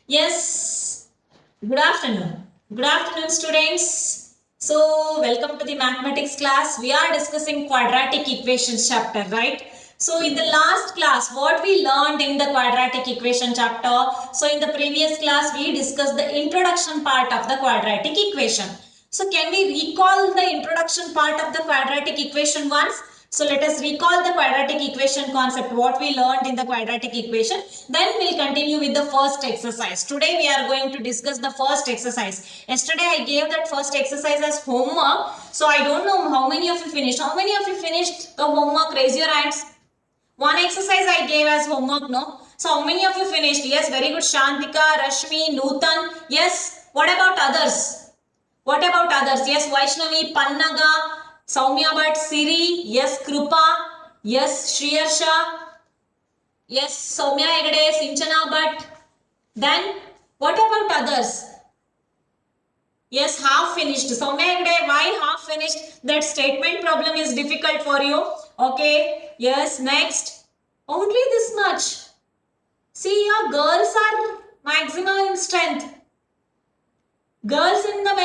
Yes, good afternoon. Good afternoon, students. So, welcome to the mathematics class. We are discussing quadratic equations chapter, right? So, in the last class, what we learned in the quadratic equation chapter? So, in the previous class, we discussed the introduction part of the quadratic equation. So, can we recall the introduction part of the quadratic equation once? So let us recall the quadratic equation concept, what we learned in the quadratic equation. Then we'll continue with the first exercise. Today we are going to discuss the first exercise. Yesterday I gave that first exercise as homework. So I don't know how many of you finished. How many of you finished the homework? Raise your hands. One exercise I gave as homework, no? So how many of you finished? Yes, very good. Shantika, Rashmi, Nutan. Yes. What about others? What about others? Yes, Vaishnavi, Pannaga, Soumya Bhatt, Siri. Yes, Krupa. Yes, Shriyarsha. Yes, Soumya Hegde, Sinchana Bhatt. Then, what about others? Yes, half finished. Soumya Hegde, why half finished? That statement problem is difficult for you. Okay. Yes, next. Only this much. See, your girls are maximum in strength. Girls in the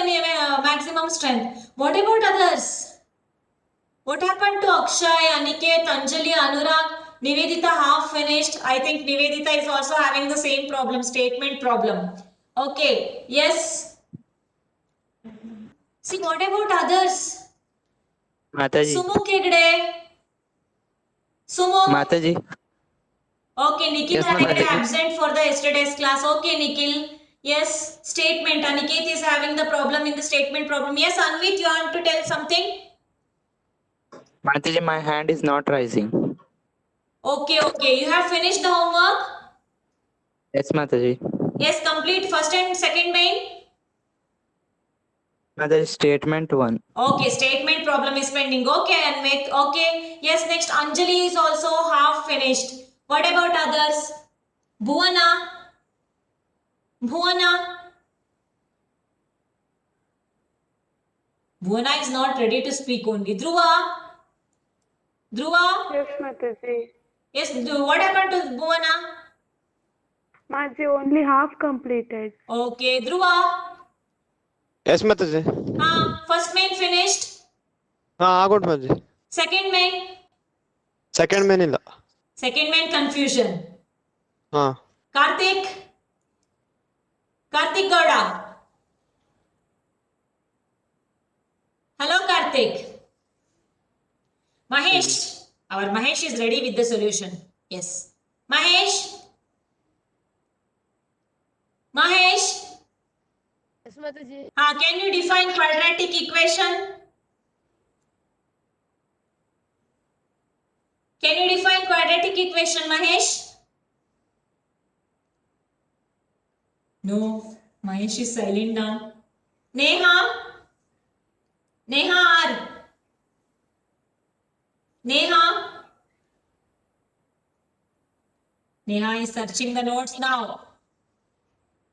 maximum strength. What about others? What happened to Akshay, Aniket, Anjali, Anurag? Nivedita half finished. I think Nivedita is also having the same problem, statement problem. Okay, yes. See, what about others? Mataji Sumuk Hegde. Sumuk. Mataji Okay, Nikhil Yes, Hegde Mataji. absent for the yesterday's class. Okay, Nikhil. Yes, statement. Aniket is having the problem in the statement problem. Yes, Anvit, you want to tell something? Mataji, my hand is not rising. Okay, okay. You have finished the homework? Yes, Mataji. Yes, complete first and second main. Mataji, statement 1. Okay, statement problem is pending. Okay, Anvit. Okay. Yes, next Anjali is also half finished. What about others? Bhuvana. Bhuvana. Bhuvana is not ready to speak only. Dhruva. Dhruva. Yes, Mataji. Yes, what happened to Bhuvana? Mataji only half completed. Okay, Dhruva. Yes, Mataji. First main finished. Agodu Mataji. Second main. Second main illa. Second main confusion. Karthik. Karthik Gowda. Hello, Karthik. Mahesh. Our Mahesh is ready with the solution. Yes. Mahesh. Mahesh. Yes, Mataji. Can you define quadratic equation? Can you define quadratic equation, Mahesh? No. Mahesh is silent now. Neha. Neha R. Neha. Neha is searching the notes now.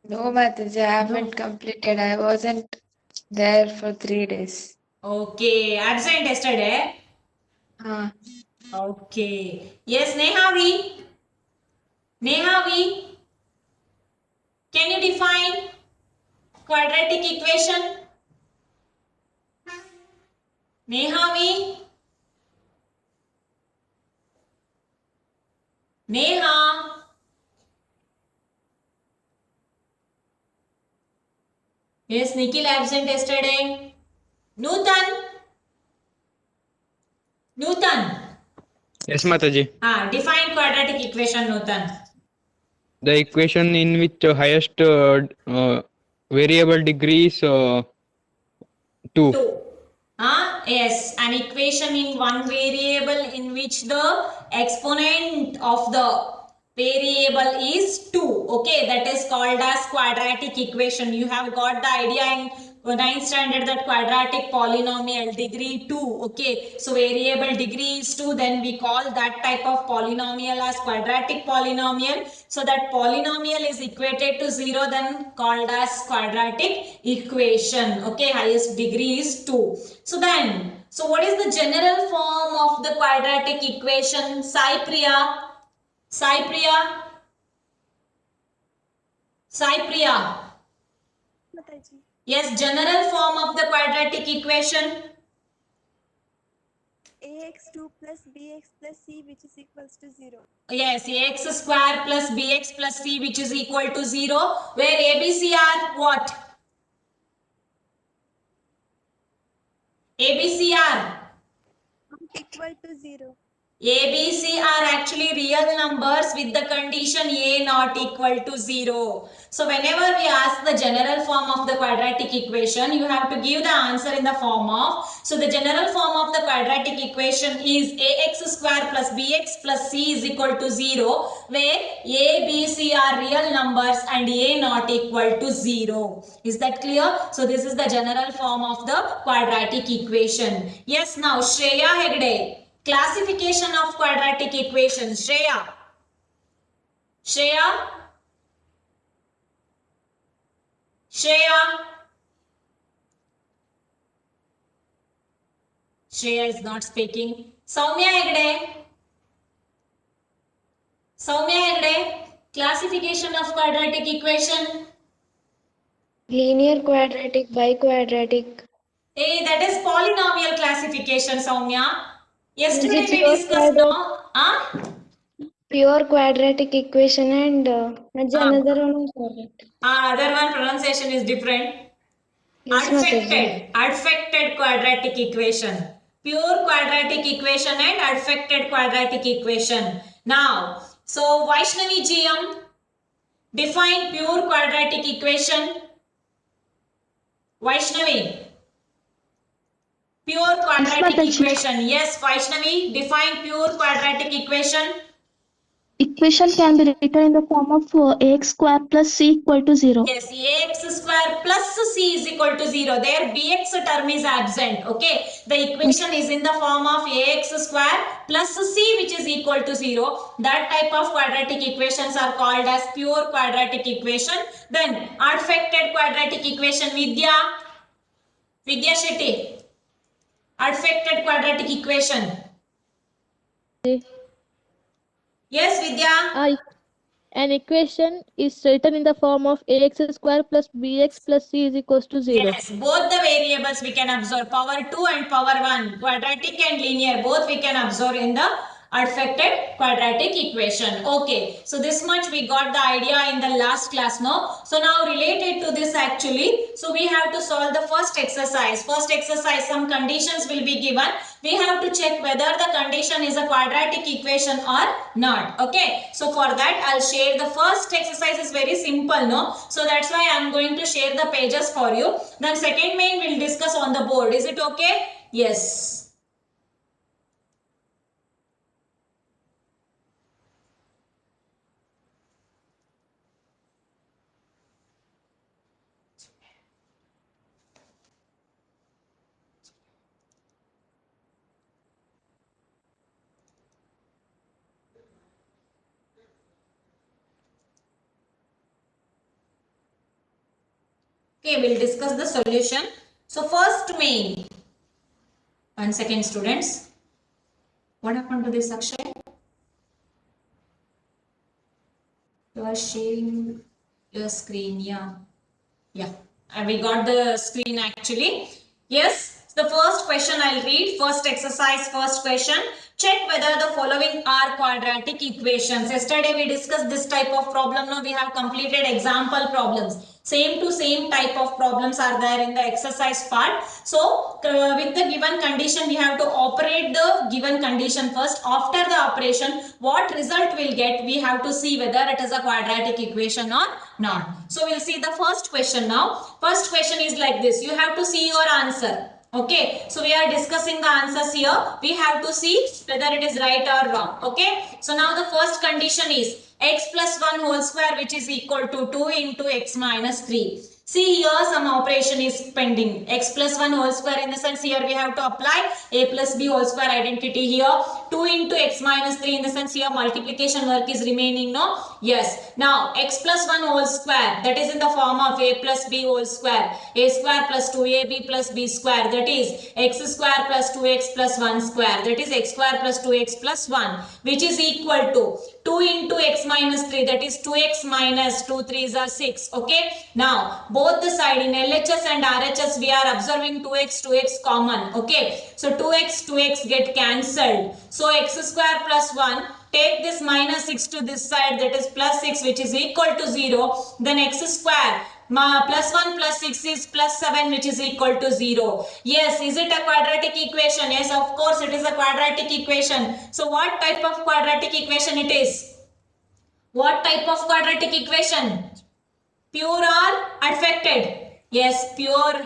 No, Mataji, I haven't completed. I wasn't there for 3 days. Okay. Absent yesterday. Huh. Okay. Yes, Neha V. Neha V. Can you define quadratic equation? Neha V. Neha. Yes, Nikhil absent yesterday. Nutan. Nutan. Yes, Mataji. Define quadratic equation, Nutan. The equation in which highest variable degree is 2. 2. Yes, an equation in one variable in which the exponent of the variable is 2. Okay, that is called as quadratic equation. You have got the idea in 9th standard that quadratic polynomial degree 2. Okay, so variable degree is 2, then we call that type of polynomial as quadratic polynomial. So that polynomial is equated to 0, then called as quadratic equation. Okay, highest degree is 2. So what is the general form of the quadratic equation? Sai Priya. Sai Priya. Mataji. Yes, general form of the quadratic equation. ax2 plus bx plus c which is equals to 0. Yes, ax square plus bx plus c which is equal to 0. Where a, b, c are what? A, B, C are Equal to 0. A, B, C are actually real numbers with the condition A not equal to 0. So whenever we ask the general form of the quadratic equation, you have to give the answer in the form of, so the general form of the quadratic equation is ax square plus bx plus c is equal to 0, where A, B, C are real numbers and A not equal to 0. Is that clear? So this is the general form of the quadratic equation. Yes, now Shreya Hegde. Classification of quadratic equations. Shreya. Shreya. Shreya. Shreya is not speaking. Soumya Hegde. Soumya Hegde. Classification of quadratic equation. Linear quadratic, biquadratic. Hey, that is polynomial classification, Soumya. Yesterday Is it we pure discussed now. pure quadratic equation and another one is correct. Other one pronunciation is different. Yes, Mataji. Adfected quadratic equation. Pure quadratic equation and adfected quadratic equation. Now, so Vaishnavi GM, define pure quadratic equation. Vaishnavi, pure quadratic equation. Yes, Vaishnavi, define pure quadratic equation. Equation can be written in the form of ax square plus c equal to 0. Yes, ax square plus c is equal to 0. There bx term is absent. Okay. The equation is in the form of ax square plus c which is equal to 0. That type of quadratic equations are called as pure quadratic equation. Then adfected quadratic equation. Vidya Shetty. Adfected quadratic equation. Yes, Vidya. An equation is written in the form of ax square plus bx plus c is equals to 0. Yes, both the variables we can observe, power 2 and power 1, quadratic and linear, both we can observe in the adfected quadratic equation. Okay, so this much we got the idea in the last class, no? So now related to this actually, so we have to solve the first exercise. First exercise, some conditions will be given. We have to check whether the condition is a quadratic equation or not. Okay, so for that I'll share the first exercise is very simple, no? So that's why I'm going to share the pages for you. Then second main we'll discuss on the board. Is it okay? Yes. Okay, we'll discuss the solution. So first main. 1 second, students. What happened to this, Akshay? You are sharing your screen, yeah. Yeah, and we got the screen actually. Yes, the first question I'll read. First exercise, first question. Check whether the following are quadratic equations. Yesterday we discussed this type of problem. Now we have completed example problems. Same to same type of problems are there in the exercise part. So with the given condition, we have to operate the given condition first. After the operation, what result we'll get, we have to see whether it is a quadratic equation or not. So we'll see the first question now. First question is like this. You have to see your answer. Okay, so we are discussing the answers here. We have to see whether it is right or wrong. Okay, so now the first condition is x plus 1 whole square which is equal to 2 into x minus 3. See here some operation is pending. X plus 1 whole square, in the sense here we have to apply a plus b whole square identity here. 2 into x minus 3, in the sense here multiplication work is remaining, no? Yes. Now x plus 1 whole square, that is in the form of a plus b whole square. A square plus 2ab plus b square, that is x square plus 2x plus 1 square, that is x square plus 2x plus 1, which is equal to 2 into x minus 3, that is 2x minus 2 3s are 6. Okay. Now both the side in LHS and RHS we are observing 2x common. Okay. So 2x get cancelled. So x square plus 1, take this minus 6 to this side, that is plus 6, which is equal to 0. Then x square plus 1 plus 6 is plus 7, which is equal to 0. Yes, is it a quadratic equation? Yes, of course it is a quadratic equation. So what type of quadratic equation it is? What type of quadratic equation? Pure or affected? Yes, pure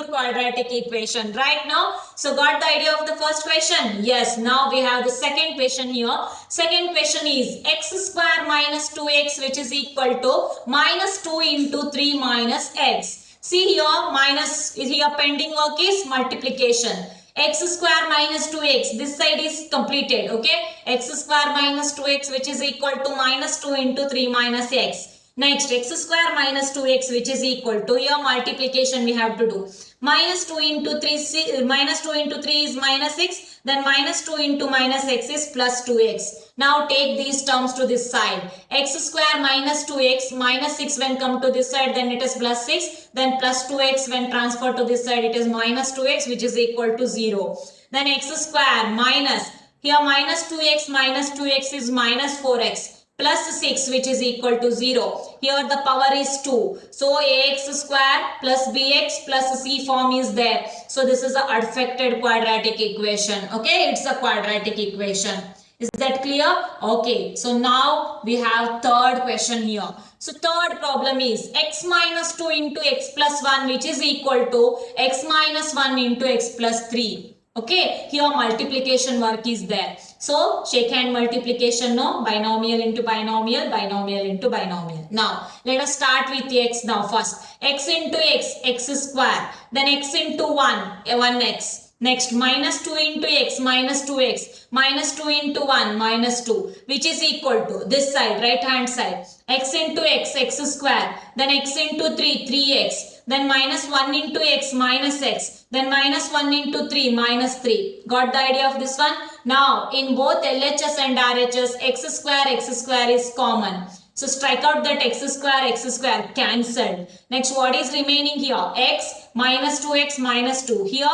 quadratic equation right now. So got the idea of the first question? Yes. Now we have the second question here. Second question is x square minus 2x, which is equal to minus 2 into 3 minus x. See here, minus here pending work is multiplication. X square minus 2x, this side is completed. Okay, x square minus 2x, which is equal to minus 2 into 3 minus x. Next, x square minus 2x, which is equal to, here multiplication we have to do. Minus 2 into 3, minus 2 into 3 is minus 6. Then minus 2 into minus x is plus 2x. Now take these terms to this side. X square minus 2x minus 6 when come to this side, then it is plus 6. Then plus 2x when transferred to this side, it is minus 2x, which is equal to 0. Then x square minus, here minus 2x is minus 4x. Plus 6, which is equal to 0. Here the power is 2. So ax square plus bx plus c form is there. So this is a affected quadratic equation. Okay, it's a quadratic equation. Is that clear? Okay, so now we have third question here. So third problem is x minus 2 into x plus 1, which is equal to x minus 1 into x plus 3. Okay, here multiplication work is there. So shake hand multiplication, no? Binomial into binomial, binomial into binomial. Now let us start with x now first. X into x square. Then x into 1x. Next, minus 2 into x, minus 2x. Minus 2 into 1, minus 2. Which is equal to this side, right hand side. X into x square. Then x into 3, 3x. Then minus 1 into x, minus x. Then minus 1 into 3, minus 3. Got the idea of this one? Now, in both LHS and RHS, x square is common. So strike out that x square cancelled. Next, what is remaining here? X minus 2x minus 2. Here,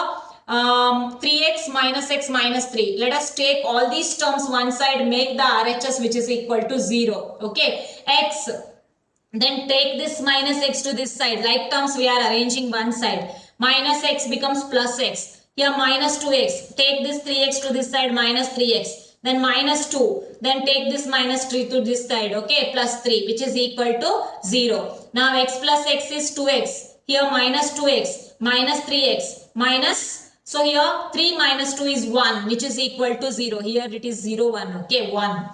3x minus x minus 3. Let us take all these terms one side, make the RHS which is equal to 0. Okay, x. Then take this minus x to this side. Like terms we are arranging one side. Minus x becomes plus x. Here minus 2x. Take this 3x to this side, minus 3x. Then minus 2. Then take this minus 3 to this side. Okay, plus 3, which is equal to 0. Now x plus x is 2x. Here minus 2x. Minus 3x. Minus. So here 3 minus 2 is 1, which is equal to 0. Here it is 0, 1. Okay, 1.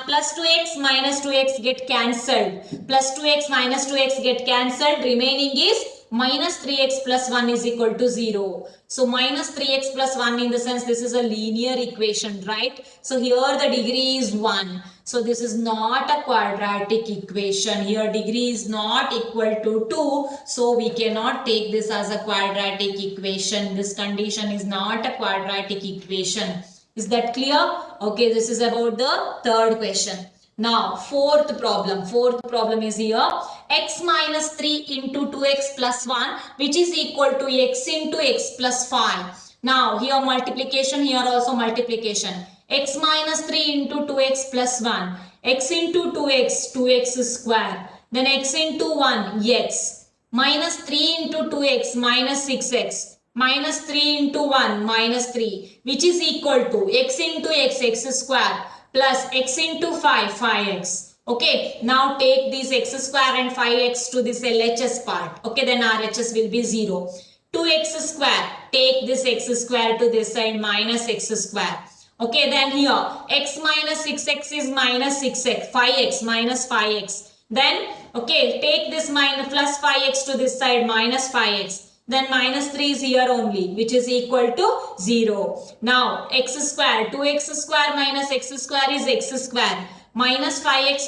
Plus 2x minus 2x get cancelled. Plus 2x minus 2x get cancelled. Remaining is minus 3x plus 1 is equal to 0. So minus 3x plus 1, in the sense this is a linear equation, right? So here the degree is 1. So this is not a quadratic equation. Here degree is not equal to 2. So we cannot take this as a quadratic equation. This condition is not a quadratic equation. Is that clear? Okay, this is about the third question. Now, fourth problem is here. X minus 3 into 2x plus 1, which is equal to x into x plus 5. Now, here multiplication, here also multiplication. X minus 3 into 2x plus 1. X into 2x, 2x square. Then x into 1, x. Minus 3 into 2x, minus 6x. Minus 3 into 1, minus 3, which is equal to x into x square, plus x into 5, 5x. Okay, now take this x square and 5x to this LHS part. Okay, then RHS will be 0. 2x square, take this x square to this side, minus x square. Okay, then here x minus 6x is minus 6x, 5x minus 5x. Then, okay, take this minus plus 5x to this side, minus 5x. Then minus 3 is here only, which is equal to 0. Now, x square, 2x square minus x square is x square. Minus 5x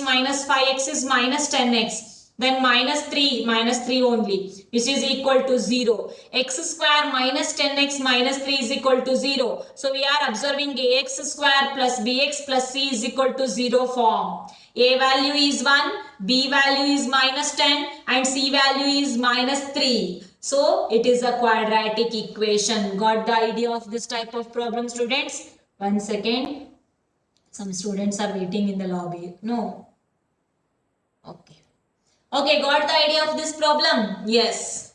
is minus 10x. Then minus 3 only, which is equal to 0. X square minus 10x minus 3 is equal to 0. So we are observing ax square plus bx plus c is equal to 0 form. A value is 1, b value is minus 10 and c value is minus 3. So it is a quadratic equation. Got the idea of this type of problem, students? 1 second. Some students are waiting in the lobby. No. Okay. Okay, got the idea of this problem? Yes.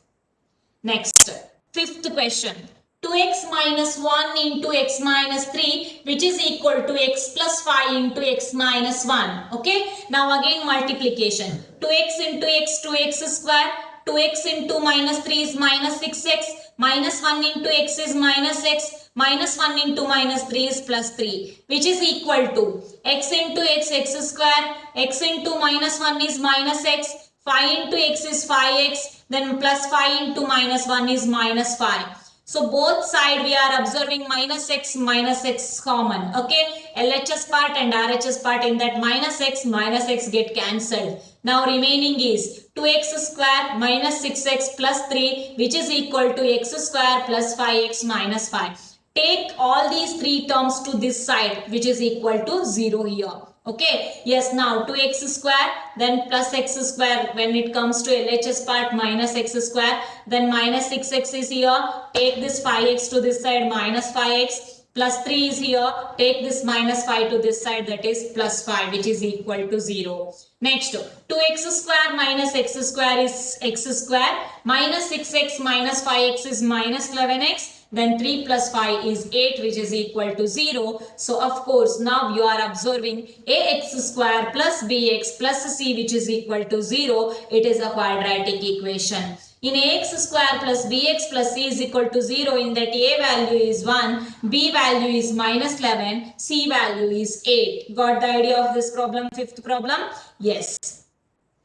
Next, fifth question. 2x minus 1 into x minus 3, which is equal to x plus 5 into x minus 1. Okay. Now again multiplication. 2x into x, 2x square. 2x into minus 3 is minus 6x. Minus 1 into x is minus x. Minus 1 into minus 3 is plus 3, which is equal to x into x, x square. X into minus 1 is minus x. 5 into x is 5x, then plus 5 into minus 1 is minus 5. So both side we are observing minus x common. Okay, LHS part and RHS part, in that minus x get cancelled. Now remaining is 2x square minus 6x plus 3, which is equal to x square plus 5x minus 5. Take all these three terms to this side, which is equal to 0 here. Okay, yes, now 2x square, then plus x square. When it comes to LHS part, minus x square, then minus 6x is here. Take this 5x to this side, minus 5x. Plus 3 is here. Take this minus 5 to this side, that is plus 5, which is equal to 0. Next, 2x square minus x square is x square. Minus 6x minus 5x is minus 11x. Then 3 plus 5 is 8, which is equal to 0. So, of course, now you are observing ax square plus bx plus c, which is equal to 0. It is a quadratic equation. In ax square plus bx plus c is equal to 0, in that a value is 1, b value is minus 11, c value is 8. Got the idea of this problem, fifth problem? Yes.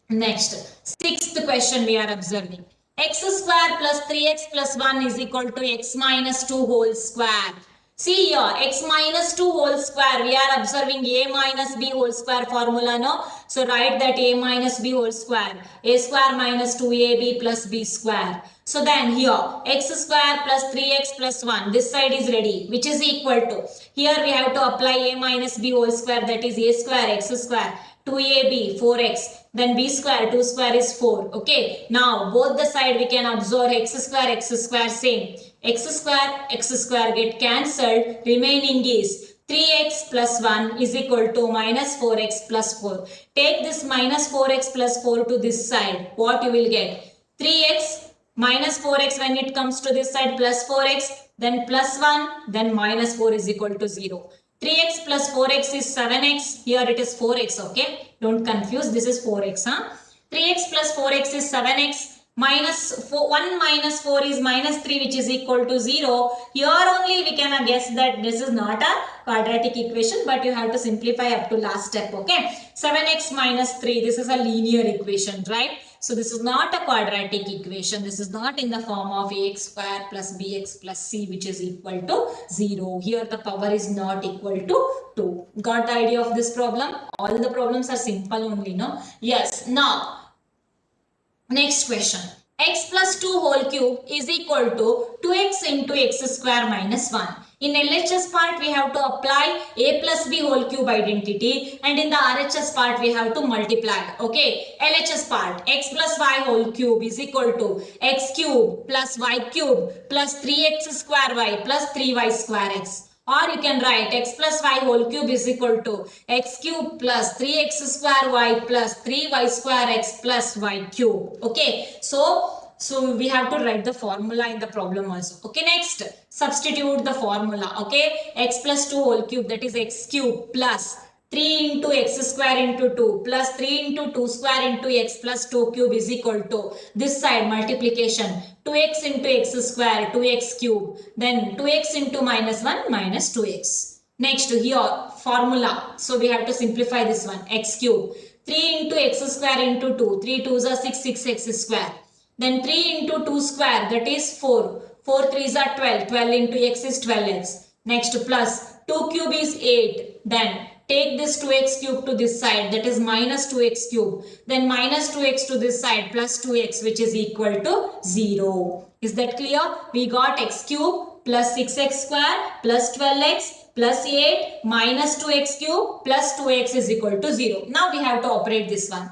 Next, sixth question we are observing. X square plus 3x plus 1 is equal to x minus 2 whole square. See here, x minus 2 whole square, we are observing a minus b whole square formula, no? So write that a minus b whole square, a square minus 2ab plus b square. So then here, x square plus 3x plus 1, this side is ready, which is equal to, here we have to apply a minus b whole square, that is a square, x square, 2ab, 4x. Then b square, 2 square is 4. Okay. Now, both the side we can observe x square same. X square get cancelled. Remaining is 3x plus 1 is equal to minus 4x plus 4. Take this minus 4x plus 4 to this side. What you will get? 3x minus 4x when it comes to this side plus 4x. Then plus 1. Then minus 4 is equal to 0. 3x plus 4x is 7x. Here it is 4x, okay? Don't confuse. This is 4x, huh? 3x plus 4x is 7x. Minus 4, 1 minus 4 is minus 3, which is equal to 0. Here only we can guess that this is not a quadratic equation, but you have to simplify up to last step, okay? 7x minus 3, this is a linear equation, right? So this is not a quadratic equation. This is not in the form of ax square plus bx plus c, which is equal to 0. Here the power is not equal to 2. Got the idea of this problem? All the problems are simple only, no? Yes. Now, next question. X plus 2 whole cube is equal to 2x into x square minus 1. In LHS part, we have to apply a plus b whole cube identity, and in the RHS part, we have to multiply. Okay, LHS part, x plus y whole cube is equal to x cube plus y cube plus 3x square y plus 3y square x. Or you can write x plus y whole cube is equal to x cube plus 3x square y plus 3y square x plus y cube. Okay, so we have to write the formula in the problem also. Okay, next, substitute the formula. Okay, x plus 2 whole cube, that is x cube plus 3 into x square into 2 plus 3 into 2 square into x plus 2 cube is equal to this side multiplication 2x into x square 2x cube, then 2x into minus 1 minus 2x. Next here formula, so we have to simplify this one, x cube 3 into x square into 2. 3 2s are 6, 6x square. Then 3 into 2 square, that is 4. 4 3s are 12. 12 into x is 12x. Next plus 2 cube is 8. Then take this 2x cube to this side, that is minus 2x cube. Then minus 2x to this side, plus 2x, which is equal to 0. Is that clear? We got x cube plus 6x square plus 12x plus 8 minus 2x cube plus 2x is equal to 0. Now we have to operate this one.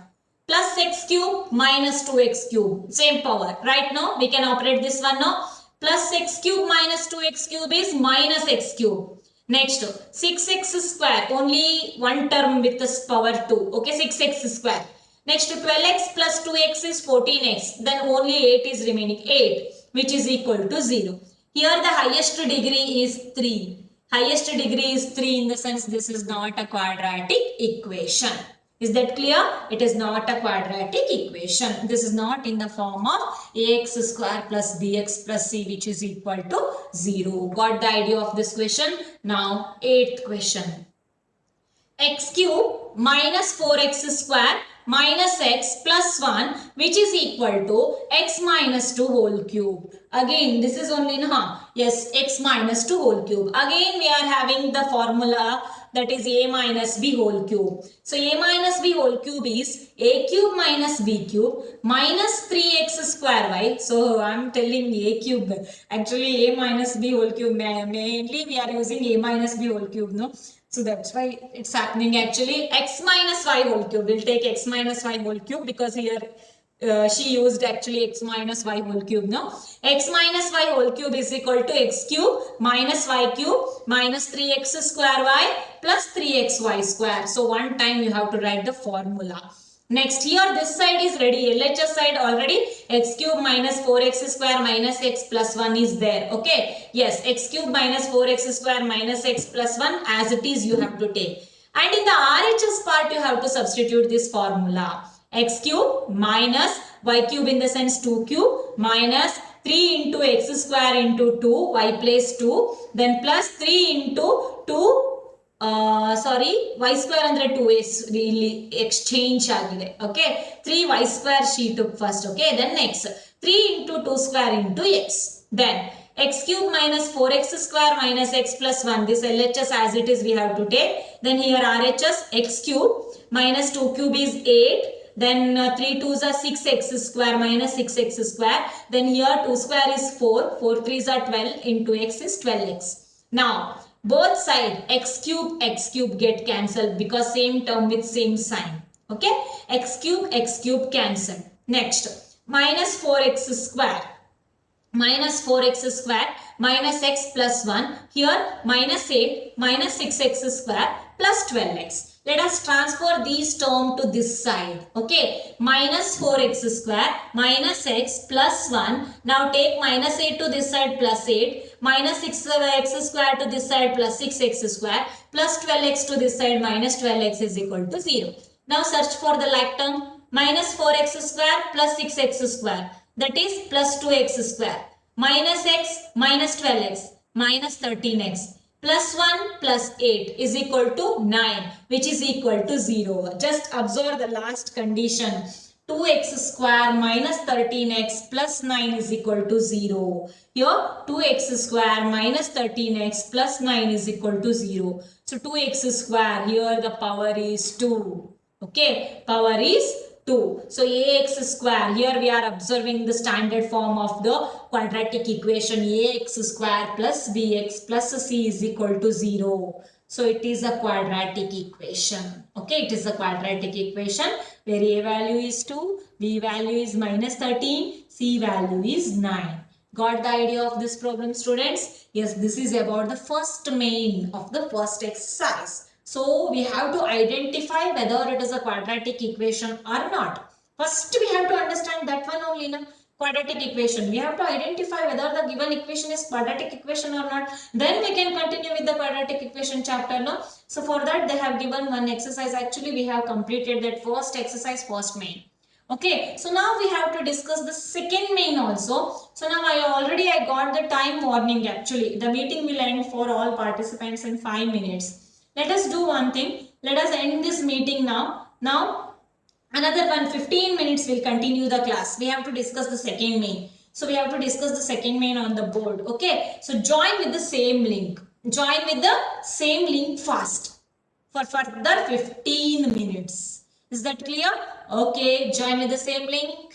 Plus x cube minus 2x cube, same power. Right now we can operate this one now. Plus x cube minus 2x cube is minus x cube. Next 6x square, only one term with this power 2. Okay, 6x square. Next 12x plus 2x is 14x. Then only 8 is remaining, 8, which is equal to 0. Here the highest degree is 3. Highest degree is 3 in the sense this is not a quadratic equation. Is that clear? It is not a quadratic equation. This is not in the form of ax square plus bx plus c, which is equal to 0. Got the idea of this question? Now 8th question. X cube minus 4x square minus x plus 1, which is equal to x minus 2 whole cube. Again, this is only yes, x minus 2 whole cube. Again, we are having the formula, that is a minus b whole cube. So a minus b whole cube is a cube minus b cube minus 3x square y. So I am telling a cube. Actually a minus b whole cube, mainly we are using a minus b whole cube, no? So that's why it's happening. Actually x minus y whole cube. We'll take x minus y whole cube because here she used actually x minus y whole cube, no? X minus y whole cube is equal to x cube minus y cube minus 3x square y plus 3xy square. So one time you have to write the formula. Next, here this side is ready. LHS side already x cube minus 4x square minus x plus 1 is there. Okay. Yes, x cube minus 4x square minus x plus 1 as it is you have to take. And in the RHS part you have to substitute this formula. X cube minus y cube in the sense 2 cube minus 3 into x square into 2, y place 2, then plus 3 into 2 y square andre 2s really exchange agide. Okay, 3y square she took first. Okay, then next 3 into 2 square into x, then x cube minus 4x square minus x plus 1, this LHS as it is we have to take. Then here RHS, x cube minus 2 cube is 8, then 3 2s are 6x square minus 6x square, then here 2 square is 4, 4 3s are 12 into x is 12x. Now both side x cube get cancelled because same term with same sign. Okay, x cube cancelled. Next, minus 4x square minus 4x square minus x plus 1, here minus 8 minus 6x square plus 12x. Let us transfer these terms to this side. Okay, minus 4x square minus x plus 1. Now take minus 8 to this side plus 8 minus 6x square to this side plus 6x square plus 12x to this side minus 12x is equal to 0. Now search for the like term. Minus 4x square plus 6x square, that is plus 2x square, minus x minus 12x minus 13x plus 1 plus 8 is equal to 9, which is equal to 0. Just observe the last condition. 2x square minus 13x plus 9 is equal to 0. Here 2x square minus 13x plus 9 is equal to 0. So 2x square, here the power is 2. Okay, power is 2. So ax square, here we are observing the standard form of the quadratic equation. Ax square plus bx plus c is equal to 0. So it is a quadratic equation. Okay, it is a quadratic equation where a value is 2, b value is minus 13, c value is 9. Got the idea of this problem, students? Yes, this is about the first main of the first exercise. So we have to identify whether it is a quadratic equation or not. First we have to understand that one only, na? Quadratic equation. We have to identify whether the given equation is quadratic equation or not. Then we can continue with the quadratic equation chapter, no? So for that they have given one exercise. Actually we have completed that first exercise, first main. Okay, so now we have to discuss the second main also. So now I got the time warning actually. The meeting will end for all participants in 5 minutes. Let us do one thing. Let us end this meeting now. Now Another 15 minutes we'll continue the class. We have to discuss the second main. So we have to discuss the second main on the board. Okay. So join with the same link. Join with the same link fast for further 15 minutes. Is that clear? Okay. Join with the same link.